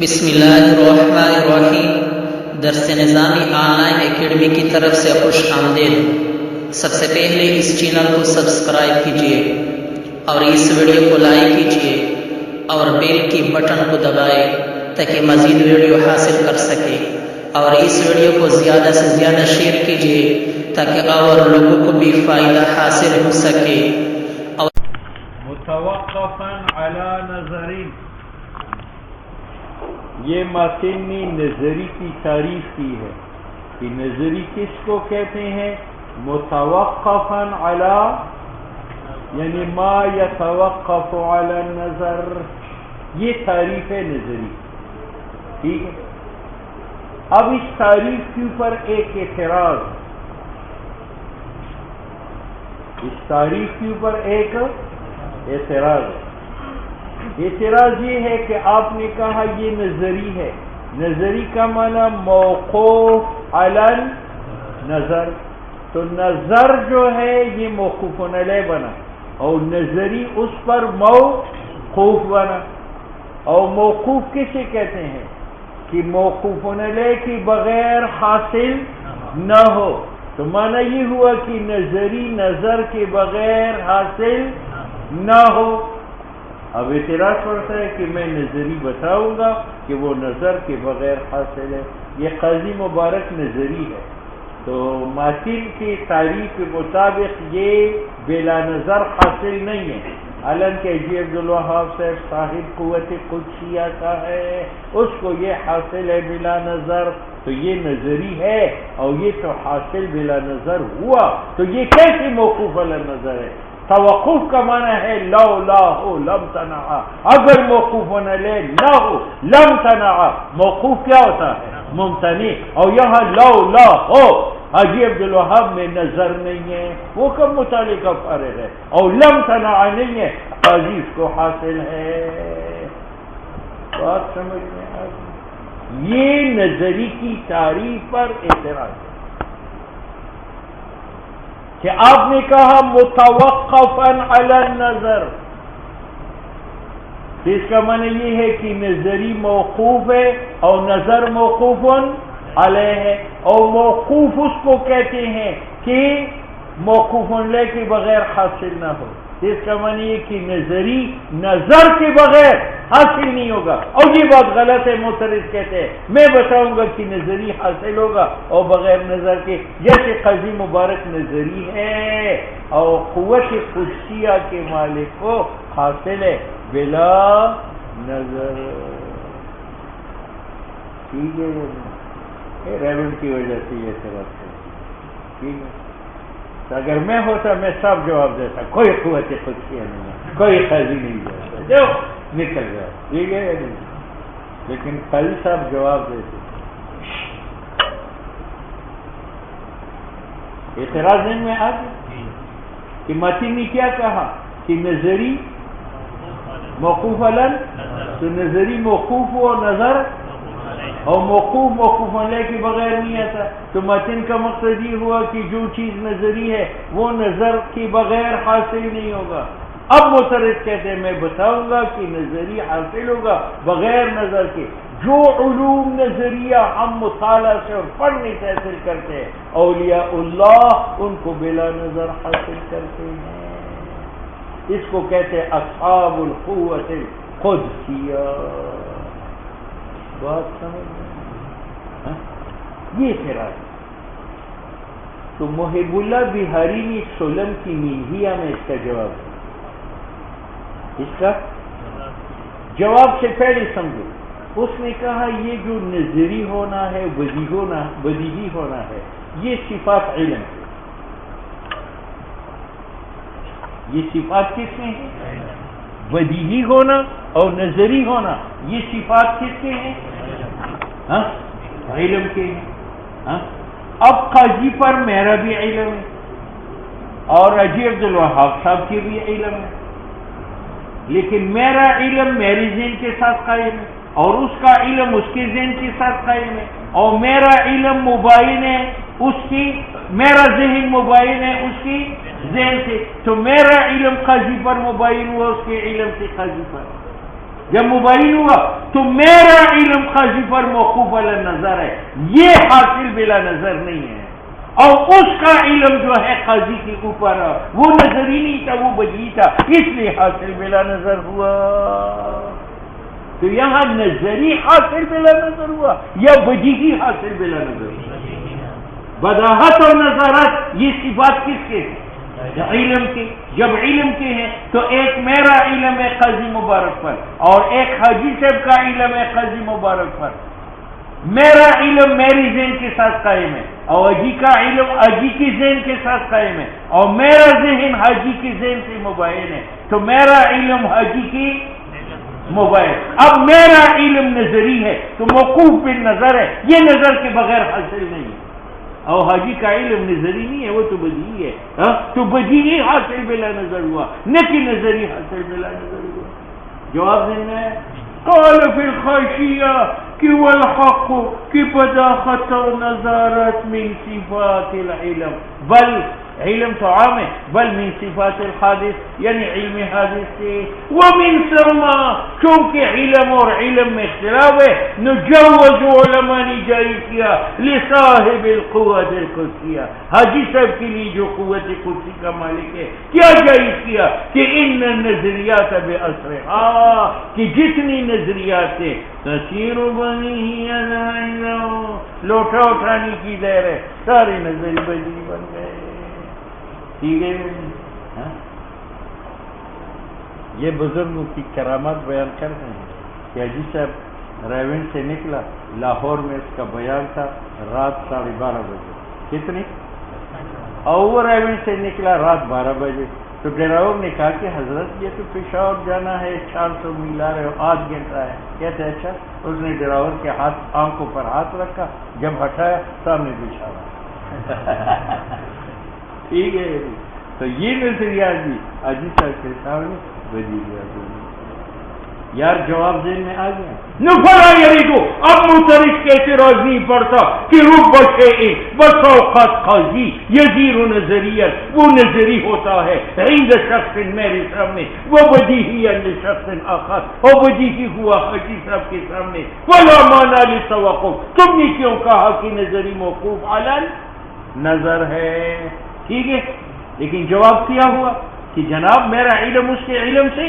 بسم اللہ الرحمن الرحیم۔ درس نظامی آن لائن اکیڈمی کی طرف سے خوش آمدید۔ سب سے پہلے اس چینل کو سبسکرائب کیجیے اور اس ویڈیو کو لائک کیجیے اور بیل کی بٹن کو دبائے تاکہ مزید ویڈیو حاصل کر سکے، اور اس ویڈیو کو زیادہ سے زیادہ شیئر کیجیے تاکہ اور لوگوں کو بھی فائدہ حاصل ہو سکے۔ متوقفاً علی نظری، یہ ماتنی نظری کی تعریف کی ہے کہ نظری کس کو کہتے ہیں؟ متوقفاً علی، یعنی ما یتوقف علی النظر، یہ تعریف ہے نظری، ٹھیک ہے۔ اب اس تعریف کے اوپر ایک اعتراض، اس تعریف کے اوپر ایک اعتراض ہے۔ اعتراض یہ ہے کہ آپ نے کہا یہ نظری ہے، نظری کا معنی موقوف علی نظر، تو نظر جو ہے یہ موقوف علیہ بنا اور نظری اس پر موقوف بنا۔ اور موقوف کسے کہتے ہیں؟ کہ موقوف علیہ کے بغیر حاصل نہ ہو، تو معنی یہ ہوا کہ نظری نظر کے بغیر حاصل نہ ہو۔ اب اعتراض پڑتا ہے کہ میں نظری بتاؤں گا کہ وہ نظر کے بغیر حاصل ہے، یہ قاضی مبارک نظری ہے، تو ماتن کی تعریف کے مطابق یہ بلا نظر حاصل نہیں ہے، حالانکہ جی عبدالوہاب صاحب صاحب قوت قدسیہ کا ہے، اس کو یہ حاصل ہے بلا نظر، تو یہ نظری ہے اور یہ تو حاصل بلا نظر ہوا، تو یہ کیسے موقوف علی نظر ہے؟ توقف کا معنی ہے لو لا ہو لم تنع، اگر موقوف علیہ نہ ہو لم تنع، موقوف کیا ہوتا ہے؟ ممتنع، اور یہاں لو لا ہو حاجی عبدالوہاب میں نظر نہیں ہے، وہ کب مطالعے کا فارغ ہے، اور لم تنع نہیں ہے، قاضی اس کو حاصل ہے۔ بات سمجھ میں آ گئی؟ یہ نظری کی تعریف پر اعتراض ہے کہ آپ نے کہا متوقفاً علی النظر، اس کا معنی یہ ہے کہ نظری موقوف ہے اور نظر موقوف علیہ ہے، اور موقوف اس کو کہتے ہیں کہ موقوف علیہ کے بغیر حاصل نہ ہو، اس کا معنی یہ کہ نظری نظر کے بغیر حاصل نہیں ہوگا، اور یہ بات غلط ہے، معترض کہتے ہیں میں بتاؤں گا کہ نظری حاصل ہوگا اور بغیر نظر کے، جیسے قاضی مبارک نظری ہے اور قوت قدسیہ کے مالک کو حاصل ہے بلا نظر، ٹھیک ہے؟ ریون کی وجہ سے یہ سبب ہے، ٹھیک ہے؟ اگر میں ہوتا میں سب جواب دیتا، کوئی قوت قدسیہ نہیں ہے، کوئی قاضی نہیں جاتا، جو نکل گیا، ٹھیک ہے؟ لیکن قاضی صاحب جواب دیتے۔ اعتراض میں آ گیا کہ ماتن نے کیا کہا کہ نظری موقوف علی، تو نظری موقوف و نظر، اور موقوف علیہ کے بغیر نہیں آتا، تو متن کا مقصد یہ ہوا کہ جو چیز نظری ہے وہ نظر کے بغیر حاصل نہیں ہوگا۔ اب معترض کہتے ہیں میں بتاؤں گا کہ نظری حاصل ہوگا بغیر نظر کے، جو علوم نظریہ ہم مطالعہ سے اور پڑھنے سے حاصل کرتے ہیں، اولیاء اللہ ان کو بلا نظر حاصل کرتے ہیں، اس کو کہتے ہیں اصحاب القوت القدسیہ۔ بات سمجھ میں؟ یہ اعتراض۔ تو محب اللہ بہاری نے سولم کی مینہیا میں اس کا جواب دیا، اس کا جواب سے پہلے سمجھو، اس نے کہا یہ جو نظری ہونا ہے بدیہی ہونا ہے، یہ صفات علم ہے، یہ صفات کس میں ہے؟ بدیہی ہونا اور نظری ہونا، یہ صفات کس کے ہیں؟ علم کے ہیں۔ اب قاضی پر میرا بھی علم ہے اور حاجی عبدالوہاب صاحب کے بھی علم ہے، لیکن میرا علم میرے ذہن کے ساتھ قائم ہے اور اس کا علم اس کے ذہن کے ساتھ قائم ہے، اور میرا علم مباین ہے اس کی، میرا ذہن مباین ہے اس کی ذہن سے، تو میرا علم قاضی پر مباین ہوا اس کے علم سے قاضی پر، جب مبین ہوا تو میرا علم قاضی پر موقوف علی نظر ہے، یہ حاصل بلا نظر نہیں ہے، اور اس کا علم جو ہے قاضی کے اوپر وہ نظری نہیں تھا، وہ بدیہی تھا، اس لیے حاصل بلا نظر ہوا۔ تو یہاں نظری حاصل بلا نظر ہوا یا بدیہی حاصل بلا نظر ہوا؟ بداہت اور نظارت یہ صفات کس کے ہیں؟ علم کے۔ جب علم کے ہیں تو ایک میرا علم ہے قاضی مبارک پر، اور ایک حاجی صاحب کا علم ہے قاضی مبارک پر۔ میرا علم میری ذہن کے ساتھ قائم ہے، اور حاجی کا علم حاجی کی ذہن کے ساتھ قائم ہے، اور میرا ذہن حاجی کی ذہن سے مبین ہے، تو میرا علم حاجی کی مبین۔ اب میرا علم نظری ہے تو موقوف بالنظر ہے، یہ نظر کے بغیر حاصل نہیں ہے، اور حاجی کا علم نظری نہیں ہے، وہ تو بدیہی ہے۔ تو بدیہی حاصل بلا نظر ہوا، نہ کہ نظری حاصل بلا نظر ہوا۔ جواب دینا ہے قال فی الخاشیہ کہ والحق کہ بداخت و نظارت من صفات العلم، بل علم تو عام ہے، بل من صفات الحادث یعنی علم حادث سے، ومن ثم چونکہ علم اور علم میں اختلاف ہے، نجوز علماء نے جائز کیا لصاحب القوت القدسیہ، حاجی صاحب کے لیے جو قوت قدسی کا مالک ہے، کیا جائز کیا کہ ان نظریات بأسرہا، کہ جتنی نظریات ہیں تسیر بنی لوٹا اٹھانے کی دیر ہے، سارے نظری بدی بن گئے۔ ٹھیک ہے، یہ بزرگوں کی کرامات بیان کرتے ہیں کہ حاجی صاحب ریونڈ سے نکلا، لاہور میں اس کا بیان تھا رات 12:30 بجے، کتنی؟ اور وہ ریونڈ سے نکلا رات 12 بجے، تو ڈرائیور نے کہا کہ حضرت یہ تو پشاور جانا ہے، 400 میل آ رہے ہو، 8 گھنٹہ ہے۔ کہتے اچھا، اس نے ڈرائیور کے آنکھوں پر ہاتھ رکھا، جب ہٹایا سامنے پشاور۔ ٹھیک ہے، تو یہ نظریہ بھی حاجی صاحب کے سامنے بدیہی یار جواب ذہن میں آ گیا۔ نفلا یریدو، اب مترک کے اعتراض نہیں پڑتا کہ رب شیء بس اوقات قاضی یزیر نظریت، وہ نظری ہوتا ہے عند شخص میرے سامنے، وہ بدیہی عند شخص آخر، وہ بدیہی ہوا حاجی صاحب کے سامنے۔ ولا معنی للتوقف، تم نے کیوں کہا کہ نظری موقوف علی نظر ہے؟ ٹھیک ہے، لیکن جواب کیا ہوا کہ جناب میرا علم اس کے علم سے،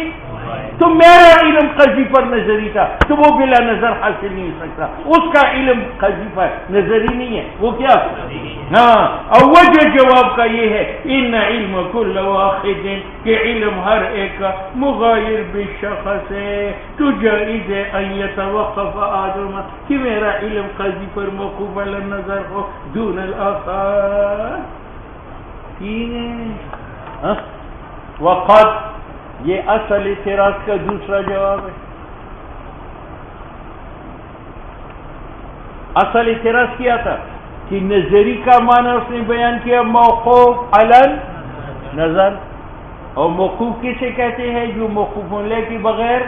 تو میرا علم قاضی پر نظری تھا تو وہ بلا نظر حاصل نہیں ہو سکتا، اس کا علم قاضی پر نظری نہیں ہے، وہ کیا؟ ہاں، اور وجہ جواب کا یہ ہے ان علم کل واحد، کہ علم ہر ایک کا مغایر بالشخص ہے، تو جائز ہے ان یتوقف آدم کہ میرا علم قاضی پر موقوف علی نظر ہو دون الاخر۔ وقت یہ اصل اعتراض کا دوسرا جواب ہے۔ اصل اعتراض کیا تھا کہ نظری کا معنی اس نے بیان کیا موقوف علی نظر، اور موقوف کسے کہتے ہیں؟ جو موقوف علیہ کے بغیر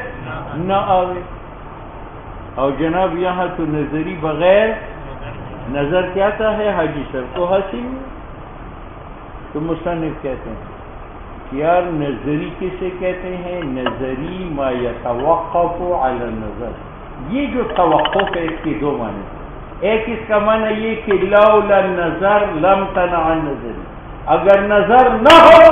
نہ آوے، اور جناب یہاں تو نظری بغیر نظر کیا تھا ہے حاجی صاحب کو حاصل نہیں، تو مصنف کہتے ہیں یار نظری کسے کہتے ہیں؟ نظری ما یتوقف علی النظر، یہ جو توقف ہے اس کے دو معنی، ایک اس کا معنی یہ کہ لولا النظر لم تنع النظری، اگر نظر نہ ہو،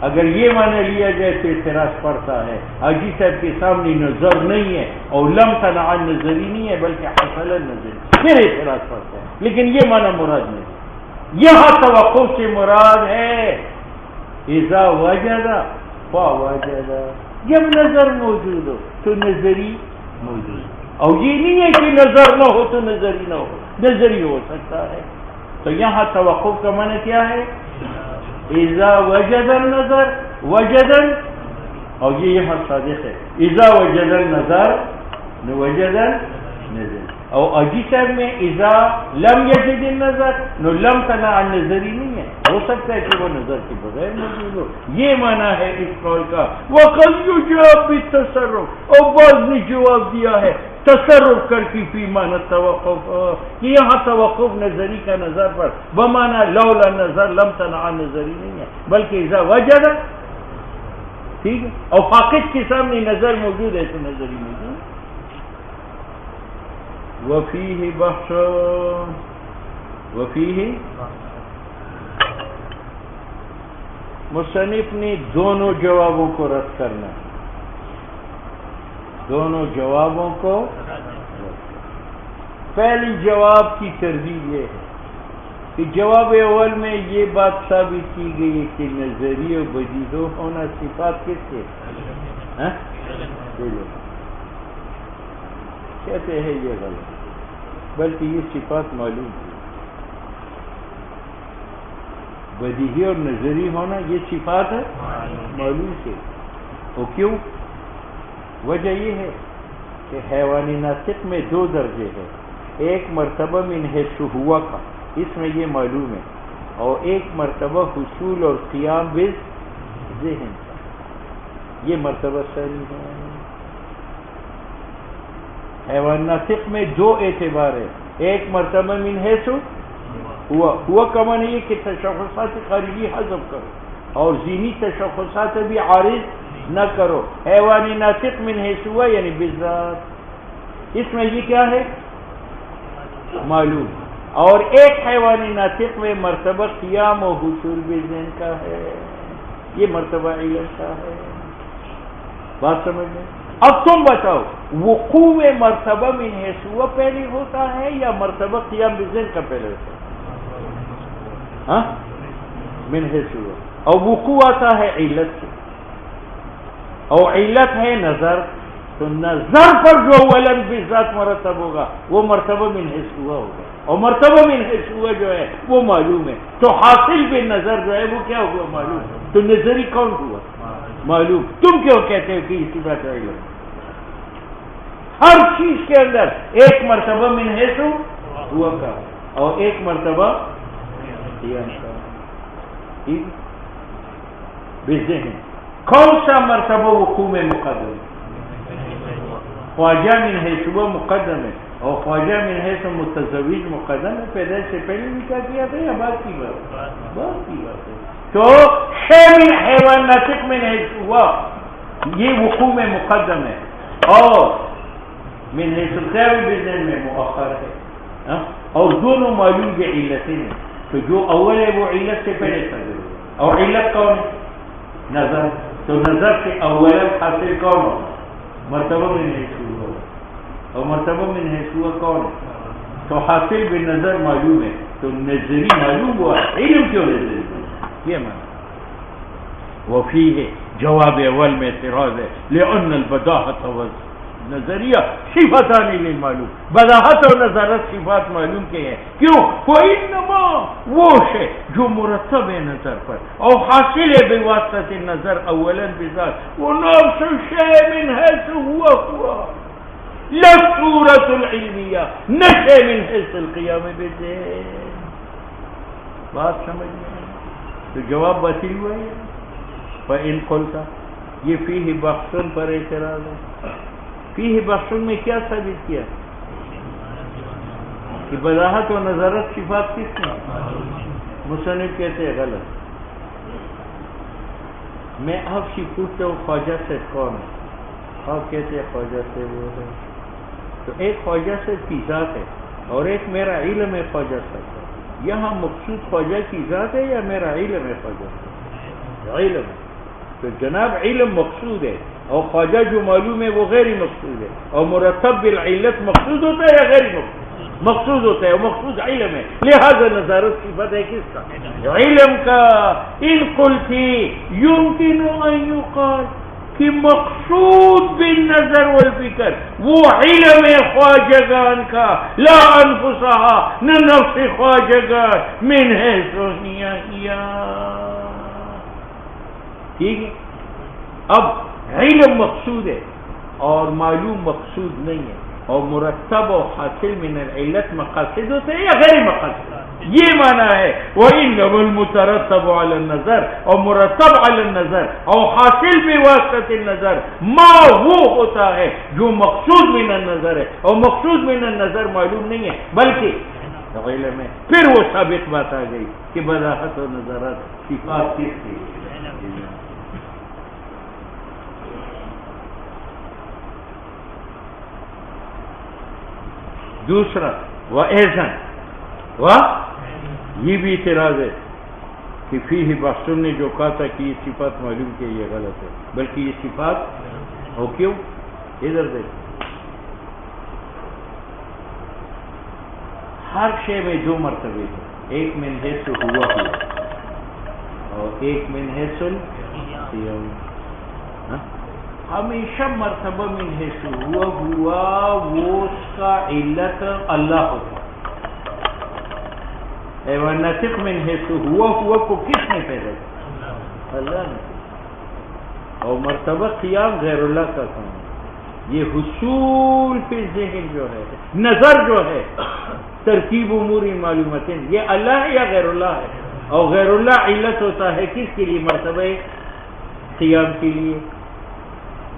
اگر یہ معنی لیا جائے تو اعتراض پڑتا ہے حاجی صاحب کے سامنے نظر نہیں ہے اور لم تنع النظری نہیں ہے بلکہ حصل النظری، پھر اعتراض پڑتا ہے، لیکن یہ معنی مراد نہیں۔ یہاں توقف سے مراد ہے اذا وجد فوجد، جب نظر موجود ہو تو نظری موجود، اور یہ نہیں ہے کہ نظر نہ ہو تو نظری نہ ہو، نظری ہو سکتا ہے۔ تو یہاں توقف کا معنی کیا ہے؟ اذا وجد النظر وجدن، اور یہ یہاں صادق ہے اذا وجد النظر وجد النظر، اور حاجی صاحب میں اذا لم یجد النظر نو لم تنع النظری نہیں ہے، ہو سکتا ہے کہ وہ نظر کے بغیر موجود ہو، یہ معنی ہے اس قول کا۔ وقد یجاب بالتصرف، اور بعض نے جواب دیا ہے تصرف کر کی فی معنی توقف، کہ یہاں توقف نظری کا نظر پر بمعنی لولا نظر لم تنع النظری نہیں ہے بلکہ اذا وجد ٹھیک ہے، اور فاقد کے سامنے نظر موجود ہے تو نظر ہی موجود. وفیہ بحث، وفیہ مصنف نے دونوں جوابوں کو رد کرنا ہے، دونوں جوابوں کو. پہلی جواب کی ترجیح یہ ہے کہ جواب اول میں یہ بات ثابت کی گئی ہے کہ نظری و بدیہہ ہونا صفات کس کے کہتے ہیں یہ غلط، بلکہ یہ صفات معلوم تھی. بدیہی اور نظری ہونا یہ صفات ہے معلوم سے. وہ کیوں؟ وجہ یہ ہے کہ حیوانی ناطق میں دو درجے ہیں، ایک مرتبہ من حیث ہوا کا، اس میں یہ معلوم ہے، اور ایک مرتبہ حصول اور قیام بالذہن کا، یہ مرتبہ ثانی ہے. حیوان ناطق میں دو اعتبار ہے، ایک مرتبہ من حیث ہوا کا معنی یہ کہ تشخصات خارجی حذف کرو اور ذہنی تشخصات بھی عارض نہ کرو. حیوانی ناطق من حیث ہوا یعنی بالذات، اس میں یہ کیا ہے معلوم. اور ایک حیوانی ناطق میں مرتبہ قیام و حصول بالذہن کا ہے، یہ مرتبہ علم کا ہے. بات سمجھ میں؟ اب تم بتاؤ وقوع مرتبہ من حیث ہوا پہلے ہوتا ہے یا مرتبہ قیام بالذہن کا پہلے ہوتا ہے؟ من حیث ہوا. اور وقوع آتا ہے علت سے، اور علت ہے نظر، تو نظر پر جو اولن بالذات مرتب ہوگا وہ مرتبہ من حیث ہوا ہوگا، اور مرتبہ من حیث ہوا جو ہے وہ معلوم ہے، تو حاصل بے نظر جو ہے وہ کیا ہوا معلوم. تو نظری کون ہوا معلوم. تم کیوں کہتے ہو کہ اسی بات ہے؟ ہر چیز کے اندر ایک مرتبہ من حیث ہوا کا اور ایک مرتبہ قیام کا. بذہن کون سا مرتبہ وقوع میں مقدم ہے؟ خواجہ من حیث ہوا مقدم ہے، اور خواجہ من حیث متزوج مقدم ہے. پیدائش سے پہلے بھی کیا کیا تھا یا بعد کی بات؟ بعد کی بات ہے. تو من حیوان ناطق من حیث ہوا یہ وقوع میں مقدم ہے، اور من حیث القیام بذہن میں مؤخر ہے، اور دونوں معلوم کے علتیں ہیں. تو جو اول ہے وہ علت سے پہلے صدر ہے، اور علت کون ہے؟ نظر. تو نظر سے اول حاصل کون ہوگا؟ مرتبہ من حیث ہوا، اور مرتبہ من حیث ہوا کون ہے؟ تو حاصل بے نظر معلوم ہے، تو نظری معلوم ہوا، علم کیوں نظری؟ یہ معنی. وفیہ جواب اول میں اعتراض ہے، لأن البداہۃ نظریہ صفتان للمعلوم، بداہت اور نظارت صفات معلوم کے ہیں. کیوں؟ فإنما وہ شے جو مرتب ہے نظر پر اور حاصل ہے بواسطۃ النظر اولا بذات، وہ نفس الشیء من حیث ہوا لا صورت العلمیہ نشے من حیث القیام بالذہن. بات سمجھ میں؟ تو جواب باطل ہوا ہے. فإن قلت یہ فیہ بحث پر اعتراض ہے. فیہ بحث میں کیا ثابت کیا کہ بداہت و نظارت صفات کس میں؟ مصنف کہتے ہیں غلط. میں آپ سے پوچھتا ہوں خواجہ سے کون ہے؟ آپ کہتے ہیں خواجہ سے وہ ہے. تو ایک خواجہ سے کی ذات ہے اور ایک میرا علم ہے خواجہ سے. یہاں مقصود خواجہ کی ذات ہے یا میرا علم ہے خواجہ سے؟ علم ہے. تو جناب علم مقصود ہے اور خواجہ جو معلوم ہے وہ غیر مقصود ہے. اور مرتب بالعلت مقصود ہوتا ہے یا غیر مقصود ہوتا ہے؟ اور مقصود علم ہے، لہذا نظارت صفت ہے کس کا؟ علم کا. ان قلتی یمکن ان یقال کہ مقصود بالنظر والفکر وہ علم خواجگان کا، لا انفسها نہ نفس خواجگان، من حیث ہیا. ٹھیک ہے. اب علم مقصود ہے اور معلوم مقصود نہیں ہے، اور مرتب و حاصل من العلت مقاصد ہوتے ہیں یا غیر مقاصد؟ یہ معنی ہے وَإِنَّمَا الْمُتَرَتَّبُ عَلَى النَّظَرِ، اور مرتب علی النظر اور حاصل بواسطۃ النظر ما وہ ہوتا ہے جو مقصود من النظر ہے، اور مقصود من النظر معلوم نہیں ہے بلکہ علم ہے. پھر وہ ثابت بات آ گئی کہ بداہت اور نظارت صفات کس کی؟ دوسرا وَإِذَن یہ بھی اعتراض ہے کہ فیہ بحثن نے جو کہا تھا کہ یہ صفات معلوم کہ یہ غلط ہے، بلکہ یہ صفات ہو کیوں؟ ادھر دیکھ، ہر شے میں دو مرتبے ہیں، ایک من حیث ہوا اور ایک من حیث القیام۔ ہمیشہ مرتبہ من حیث ہوا وہ اس کا علت اللہ ہوتا ہے، ناطق من حیث ہوا کو کس نے پیدا کیا؟ اللہ نے۔ اور مرتبہ قیام غیر اللہ کا کام ہے، یہ حصول فی ذہن جو ہے، نظر جو ہے، ترتیب امور معلومات، یہ اللہ ہے یا غیر اللہ ہے؟ اور غیر اللہ علت ہوتا ہے کس کے لیے؟ مرتبہ قیام کے لیے۔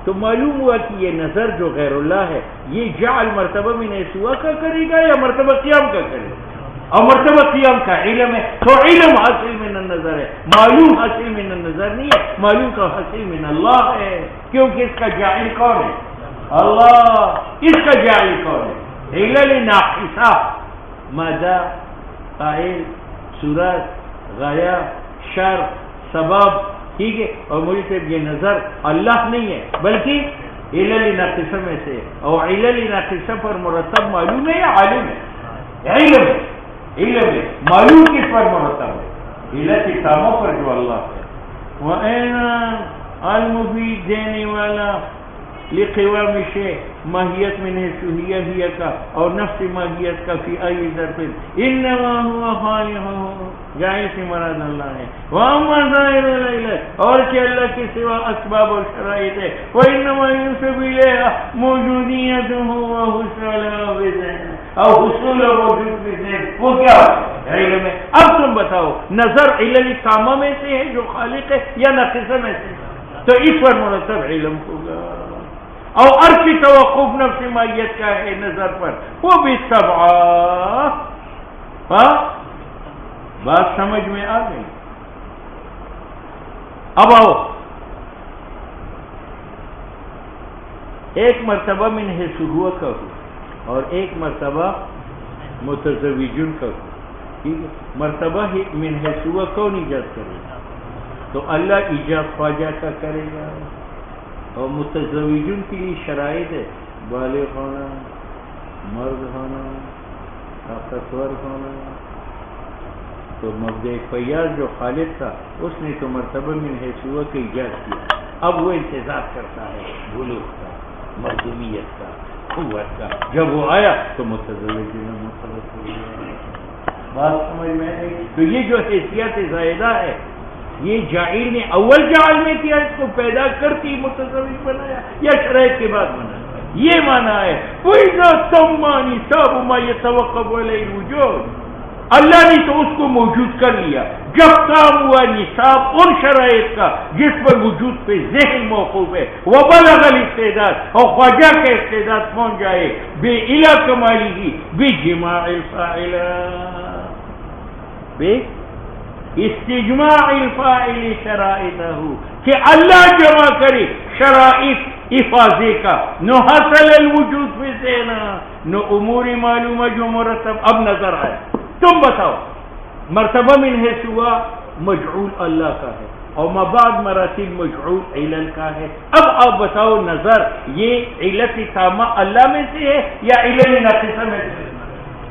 تو معلوم ہوا کہ یہ نظر جو غیر اللہ ہے یہ جعل مرتبہ من حیث ہوا کا کرے گا یا مرتبہ قیام کا کرے گا؟ اور مرتبہ قیام کا علم ہے، تو علم حاصل من النظر ہے، معلوم حاصل من النظر نہیں ہے، معلوم کا حاصل من اللہ ہے، کیونکہ اس کا جاعل کون ہے؟ اللہ۔ اس کا جاعل کون ہے؟ علل ناقصہ، مادہ، فاعل، صورت، غایہ، شرط، سبب، ٹھیک ہے۔ اور مجھے صرف یہ نظر اللہ نہیں ہے بلکہ علل ناقصہ میں سے، اور علل ناقصہ پر مرتب معلوم ہے یا عالم ہے؟ علم ہے، علم ہے، معلوم کس پر مرتب ہے؟ علت تاموں پر جو اللہ ہے۔ وَأَيْنَ المفید دینے والا لقوام شے ماہیت من حیثیہ ہی کا اور نفس ماہیت کا فی ای ظرف انما ہوا خالق جائے سے مراد اللہ ہے، واما ظاہر العلت اور کہ اللہ کے سوا اسباب اور شرائط ہے، وانما ينسب الیہ موجودیتہ وحصول بذہن اور حصول موجود بذہن، وہ کیا ہے؟ علم ہے۔ اب تم بتاؤ نظر علل تامہ میں سے ہے جو خالق ہے یا ناقصہ میں سے؟ تو اس پر مرتب علم ہوگا۔ اور عرشی توقف نفس ماہیت کا ہے نظر پر، وہ بھی سبعہ۔ بات سمجھ میں آ گئی؟ اب آؤ، ایک مرتبہ من حیث ہوا کا ہو اور ایک مرتبہ متزوجن کا ہو، ٹھیک ہے۔ مرتبہ من حیث ہوا کون ایجاد کرے گا؟ تو اللہ ایجاد خواجہ کا کرے گا، اور متزوجن کے لیے شرائط ہے، بالغ ہونا، مرد ہونا، طاقتور ہونا۔ تو مبدأ فیاض جو خالق تھا اس نے تو مرتبہ من حیث ہوا کا ایجاد کیا، اب وہ انتظار کرتا ہے بلوغ کا، مردمیت کا، قوت کا۔ جب وہ آیا تو متزوجن مطلق ہو گیا۔ بات سمجھ میں آئی؟ تو یہ جو حیثیت زائدہ ہے یہ جاعل نے اول جعل میں کیا، اس کو پیدا کرتی متزوج بنایا یا شرائط کے بعد بنایا؟ یہ معنی ہے وَإِذَا تَمَّ نِصَابُ مَا يَتَوَقَّفُ عَلَيْهِ الْوُجُودُ، اللہ نے تو اس کو موجود کر لیا جب کام ہوا نصاب ان شرائط کا جس پر وجود پہ ذہن موقوف ہے، وَبَلَغَ الْاِسْتِعْدَادِ اور خواجہ کے استعداد پہنچ جائے بِإِلَى كَمَالِهِ بِجِمَاعِ الْفَاعِلَاتِ، بے استجماع الفاعل شرائطہ، کہ اللہ جمع کرے شرائط افاظے کا، نو حصل الوجود فی ذہن، نو امور معلومہ جو مرتب۔ اب نظر آئے، تم بتاؤ مرتبہ من حیث ہوا مجعول اللہ کا ہے اور مبعد مراتب مجعول علل کا ہے۔ اب آپ بتاؤ نظر یہ علت تامہ اللہ میں سے ہے یا علل ناقصہ میں سے؟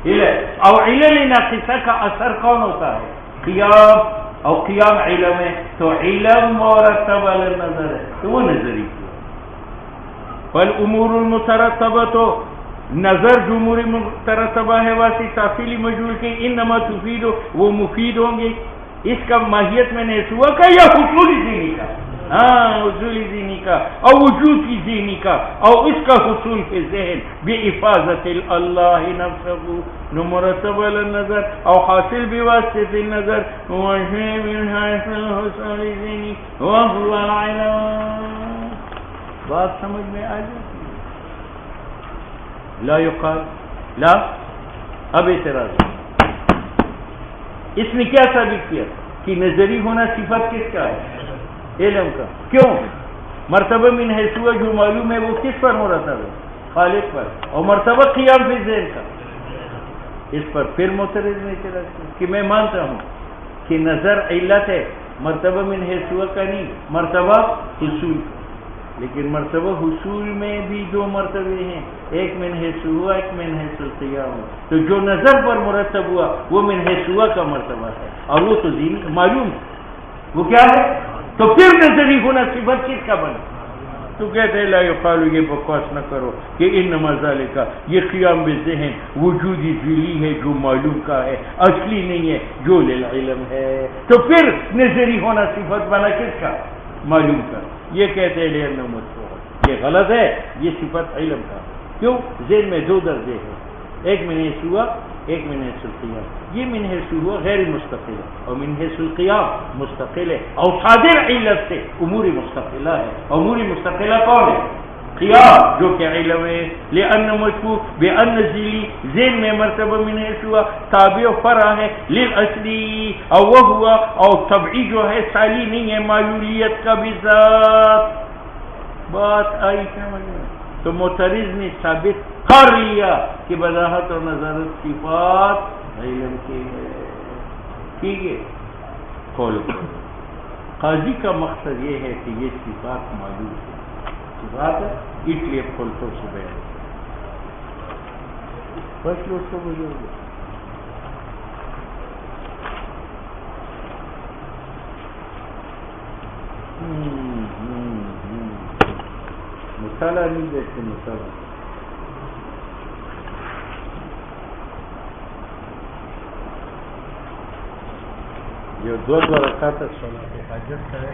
علت، اور علل ناقصہ کا اثر کون ہوتا ہے؟ قیام، اور قیام علم ہے، تو علم مرتب علی النظر ہے، تو وہ نظری کیا۔ فالامور المترتبہ، تو نظر جو امور مترتبہ ہے واسطی تحصیلی مجعول کے انما تفید، وہ مفید ہوں گے اس کا ماہیت میں نے ہوا کا یا حصولی ذہنی کا؟ ہاں حصولی ذہنی کا، اور وجود کی ذہنی کا، اور اس کا حصول کے ذہن بِإِفَاظَةِ اللَّهِ نَفْسَهُ نو مرتب علی النظر، اور حاصل بواسطہ النظر وَشَيْءٍ مِنْ حَيْثُ الْحُصُولِ ذِهْنِ وَهُوَ الْعِلْمُ۔ بات سمجھ میں آ جاتی؟ لا یقال لا، اب اعتراض اس نے کیا ثابت کیا کہ نظری ہونا صفت کس کا ہے؟ علم کا۔ کیوں؟ مرتبہ من حیث ہوا جو معلوم ہے وہ کس پر مرتب ہے؟ خالق پر، اور مرتبہ قیام فی ذہن کا اس پر پھر معترض نہیں چلا کہ میں مانتا ہوں کہ نظر علت ہے، مرتبہ من حیث ہوا کا نہیں، مرتبہ حصول، لیکن مرتبہ حصول میں بھی دو مرتبے ہیں، ایک من حیث ہوا، ایک من حیث القیام ہوا۔ تو جو نظر پر مرتب ہوا وہ من حیث ہوا کا مرتبہ ہے، اور وہ تو معلوم ہے، وہ کیا ہے؟ تو پھر نظری ہونا صفت کس کا بنا؟ تو کہتے ہیں لا یقال، یہ بکواس نہ کرو کہ انما ذالک، یہ قیام بذہن وجودی ذیلی ہے جو معلوم کا ہے، اصلی نہیں ہے جو للعلم ہے۔ تو پھر نظری ہونا صفت بنا کس کا؟ معلوم کا۔ یہ کہتے ہیں لأنہ مدفوع، یہ غلط ہے، یہ صفت علم کا۔ کیوں؟ ذہن میں دو درجے ہیں، ایک من حیث ہوا، ایک من حیث القیام۔ یہ من حیث ہوا غیر مستقل ہے، اور من حیث القیام مستقل ہے، اور صادر علت سے امور مستقلہ ہے۔ امور مستقلہ کون ہے؟ قیام، جو کہ علم ہے۔ لأن مشکوک بأن ذیلی، ذہن میں مرتبہ من حیث ہوا تابع و فرع ہے للاصلی، اور وہ ہوا اور طبعی جو ہے سالی نہیں ہے معلولیت کا بھی ذات۔ بات آئی سمجھ میں؟ تو معترض نے ثابت کر لیا کہ وضاحت اور نظارت صفات علم کی ہے۔ ٹھیک ہے، قول قاضی کا مقصد یہ ہے کہ یہ صفات معلوم ہے، صفات ہے، اس لیے کھولتوں سے بیان بس لوگ تو بزرگ مطالعہ نہیں دیکھتے، مطالعہ جو دو رکعت صلاۃ حاجت کرے